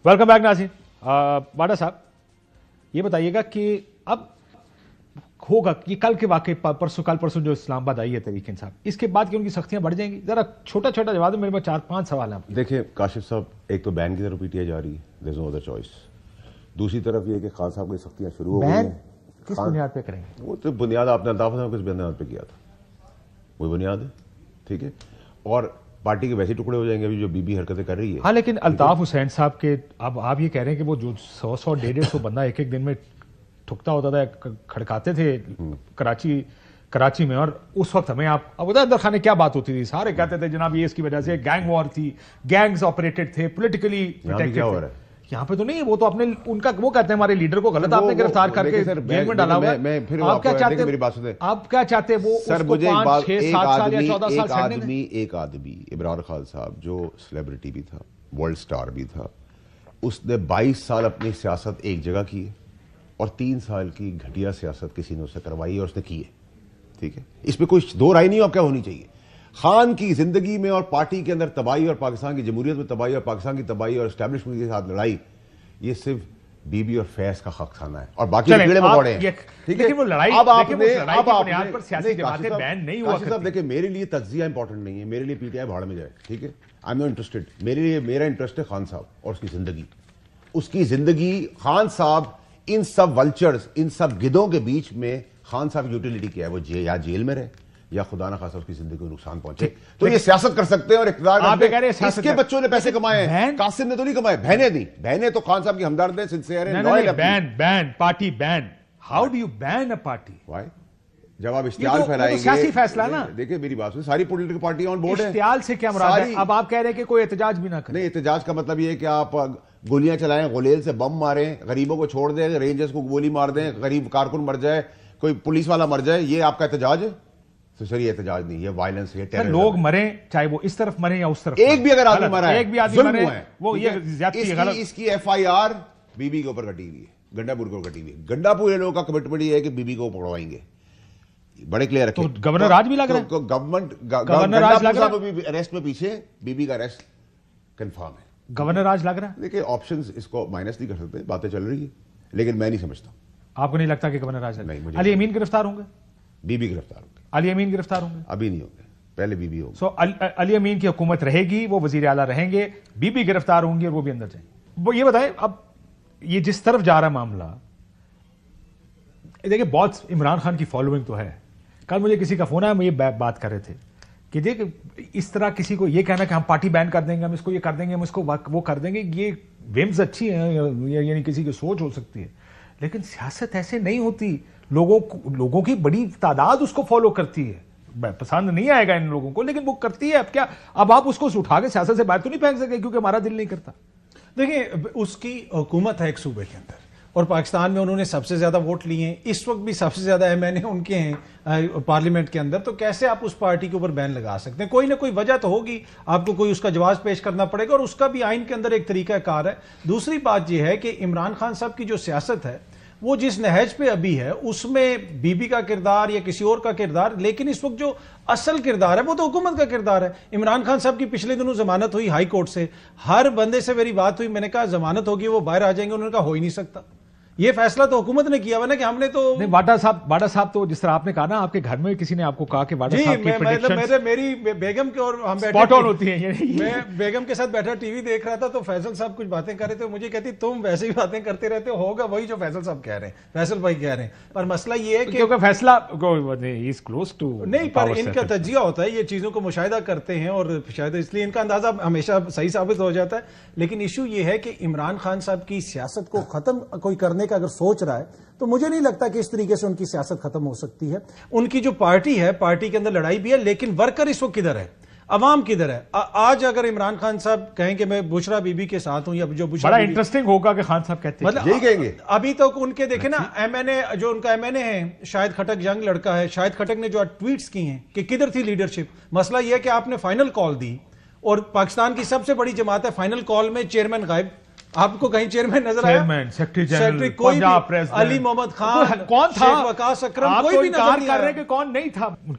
Welcome back नाज़रीन। बाडा साहब ये बताइएगा कि अब होगा कि कल के वाकई कल परसों जो इस्लामाबाद आई है तहरीक इंसाफ, इसके बाद की उनकी सख्तियां बढ़ जाएंगी? जरा छोटा छोटा जवाब, मेरे पास 4-5 सवाल हैं। देखिए काशिफ साहब, एक तो बैन की तरफ पीटीआई जा रही है, there is no other choice. दूसरी तरफ ये कि खान साहब की सख्तियां शुरू हो गई हैं। किस बुनियाद पे करेंगे? वो तो बुनियाद आपने अल्ताफ साहब किस बुनियाद पे किया था, वही बुनियाद है, ठीक है। और पार्टी के वैसे टुकड़े हो जाएंगे अभी जो बीबी हरकतें कर रही है। हाँ, लेकिन अल्ताफ हुसैन साहब के, अब आप ये कह रहे हैं कि वो जो 100-100, 150-150 बंदा एक दिन में ठुकता होता था, खड़काते थे कराची में, और उस वक्त हमें आप अब अंदर खाने क्या बात होती थी, सारे कहते थे जनाब ये इसकी वजह से गैंग वॉर थी, गैंग्स ऑपरेटेड थे, पॉलिटिकली प्रोटेक्टेड थे। यहाँ पे तो नहीं, वो तो अपने उनका वो कहते हैं हमारे लीडर को गलत आपने गिरफ्तार करके जेल में डाला हुआ है। आप क्या चाहते हैं? मेरी बात सुनिए, आप क्या चाहते हैं? वो सर मुझे 5-6-7 साल या 14 साल एक आदमी इमरान खान साहब जो सेलिब्रिटी भी था, वर्ल्ड स्टार भी था, उसने 22 साल अपनी सियासत एक जगह की है और 3 साल की घटिया सियासत किसी ने उससे करवाई और उसने की है, ठीक है। इस पर कोई दो राय नहीं हो, अब क्या होनी चाहिए। खान की जिंदगी में और पार्टी के अंदर तबाही और पाकिस्तान की जमहूरियत में तबाही और पाकिस्तान की तबाही और एस्टैब्लिशमेंट के साथ लड़ाई, ये सिर्फ बीबी और फैज का हक खाना है और बाकी कीड़े मकोड़े हैं, ठीक है। वो लड़ाई अब आपने बुनियाद पर सियासी जमातें बैन नहीं हुआ। साहब देखिए, मेरे लिए तज्जिया इंपॉर्टेंट नहीं है, मेरे लिए पीटीआई भाड़ में जाए, ठीक है। I am not interested. मेरे लिए मेरा इंटरेस्ट है खान साहब और उसकी जिंदगी। खान साहब इन सब वल्चर्स, इन सब गिदों के बीच में खान साहब की यूटिलिटी क्या है? वो या जेल में रहे या खुदा ना खासा उसकी जिंदगी को नुकसान पहुंचे, तो ये सियासत कर सकते हैं और इक़्तिदार इसके बच्चों ने पैसे कमाए हैं, कासिम ने तो नहीं कमाए। बहनें तो खान साहब की हमदर्द है, सिंसियर है। Ban party ban, how do you ban a party? Why? जब आप इश्तियाल फैलाएंगे, सियासी फैसला ना। देखिए मेरी बात सुनिए, सारी पॉलिटिकल पार्टी ऑन बोर्ड है। इश्तियाल से क्या मुराद है? अब आप कह रहे हैं कि कोई एहतजाज भी ना करें। नहीं, एहतजाज का मतलब ये है कि आप गोलियां चलाएं, गुलेल से बम मारें, गरीबों को छोड़ दें, रेंजर्स को गोली मार दें, गरीब कारकुन मर जाए, कोई पुलिस वाला मर जाए, ये आपका एहतजाज है? तो सर ये एहतजाज नहीं, ये वायलेंस है, टेररिज्म। लोग मरे, चाहे वो इस तरफ मरे या उस तरफ, एक भी अगर आदमी मरा है, एक भी आदमी मरे, वो ये ज्यादती है, गलत। इसकी एफआईआर बीबी के ऊपर कटी हुई है, गंडापुर के ऊपर कटी हुई है। गंडापुर ये लोगों का कमिटमेंट ये है कि बीबी को पकड़वाएंगे, बड़े क्लियर रखें। तो गवर्नर राज भी लग रहा है, गवर्नर राज लग रहा है अरेस्ट में, पीछे बीबी का अरेस्ट कंफर्म है, गवर्नर राज लग रहा है। देखिए ऑप्शंस इसको माइनस नहीं कर सकते, बातें चल रही है, लेकिन मैं नहीं समझता। आपको नहीं लगता कि गवर्नर राज लग? नहीं, अली अमीन गिरफ्तार होंगे? बीबी गिरफ्तार होंगे। अली अमीन गिरफ्तार होंगे? अभी नहीं होंगे, पहले बीबी होंगे। सो अली अमीन की हुकूमत रहेगी, वो वजीर आला रहेंगे, बीबी गिरफ्तार होंगी और वो भी अंदर जाएंगे। वो ये बताएं, अब ये जिस तरफ जा रहा है मामला, देखिए बहुत इमरान खान की फॉलोइंग तो है। कल मुझे किसी का फोन आया, हम ये बात कर रहे थे कि देख इस तरह किसी को ये कहना कि हम पार्टी बैन कर देंगे, हम इसको ये कर देंगे, हम इसको वो कर देंगे, ये विम्स अच्छी हैं, यानी किसी की सोच हो सकती है, लेकिन सियासत ऐसे नहीं होती। लोगों की बड़ी तादाद उसको फॉलो करती है। पसंद नहीं आएगा इन लोगों को, लेकिन वो करती है। अब क्या, अब आप उसको उठा के सियासत से बाहर तो नहीं फेंक सकते क्योंकि हमारा दिल नहीं करता। देखिए उसकी हुकूमत है एक सूबे के अंदर, और पाकिस्तान में उन्होंने सबसे ज्यादा वोट लिए हैं, इस वक्त भी सबसे ज्यादा एमएनए उनके हैं पार्लियामेंट के अंदर। तो कैसे आप उस पार्टी के ऊपर बैन लगा सकते हैं? कोई ना कोई वजह तो होगी, आपको कोई उसका जवाब पेश करना पड़ेगा, और उसका भी आइन के अंदर एक तरीका कार है। दूसरी बात यह है कि इमरान खान साहब की जो सियासत है वो जिस नहज पे अभी है, उसमें बीबी का किरदार या किसी और का किरदार, लेकिन इस वक्त जो असल किरदार है वो तो हुकूमत का किरदार है। इमरान खान साहब की पिछले दिनों जमानत हुई हाई कोर्ट से, हर बंदे से मेरी बात हुई, मैंने कहा जमानत होगी वो बाहर आ जाएंगे, उन्होंने कहा हो ही नहीं सकता। ये फैसला तो हुकूमत ने किया हुआ ना, कि हमने तो नहीं। बाडा साहब तो जिस तरह आपने कहा ना, आपके घर में किसी ने आपको कहा कि बाडा साहब की प्रेडिक्शंस, मेरी बेगम के और हम स्पॉट ऑन होती हैं। मैं बेगम के साथ बैठा टीवी देख रहा था, तो फैसल साहब कुछ बातें कर रहे थे, मुझे कहती तुम वैसे ही बातें करते रहते हो, होगा वही जो फैसल साहब कह रहे हैं, फैसल भाई कह रहे हैं। पर मसला ये है कि क्योंकि फैसला इज क्लोज टू नहीं, पर इनका तजिया होता है, ये चीजों को मुशाहिदा करते हैं और शायद इसलिए इनका अंदाजा हमेशा सही साबित हो जाता है। लेकिन इशू ये है कि इमरान खान साहब की सियासत को खत्म कोई करने का अगर सोच रहा है, तो मुझे नहीं लगता कि इस तरीके से उनकी सियासत खत्म हो सकती है। उनकी जो पार्टी है, पार्टी के अंदर लड़ाई भी है, लेकिन वर्कर इस वक्त किधर है, अवाम किधर है? आज अगर इमरान खान साहब कहें कि मैं बुशरा बीबी के साथ हूं, या जो बुशरा बड़ा इंटरेस्टिंग होगा कि खान साहब कहते हैं, मतलब यही कहेंगे। अभी तक उनके देखे ना एमएनए, जो उनका एमएनए है शाहिद खटक, यंग लड़का है, शाहिद खटक ने जो ट्वीट्स की हैं कि किधर थी लीडरशिप। मसला यह है कि आपने फाइनल कॉल दी, और पाकिस्तान की सबसे बड़ी जमात है, फाइनल कॉल में चेयरमैन गायब, आपको कहीं चेयरमैन नजर आया? चेयरमैन, सेक्रेटरी, कोई भी, अली मोहम्मद खान, कौन था? वकास अकरम, आप कोई भी नजर नहीं कर रहे कि कौन नहीं था।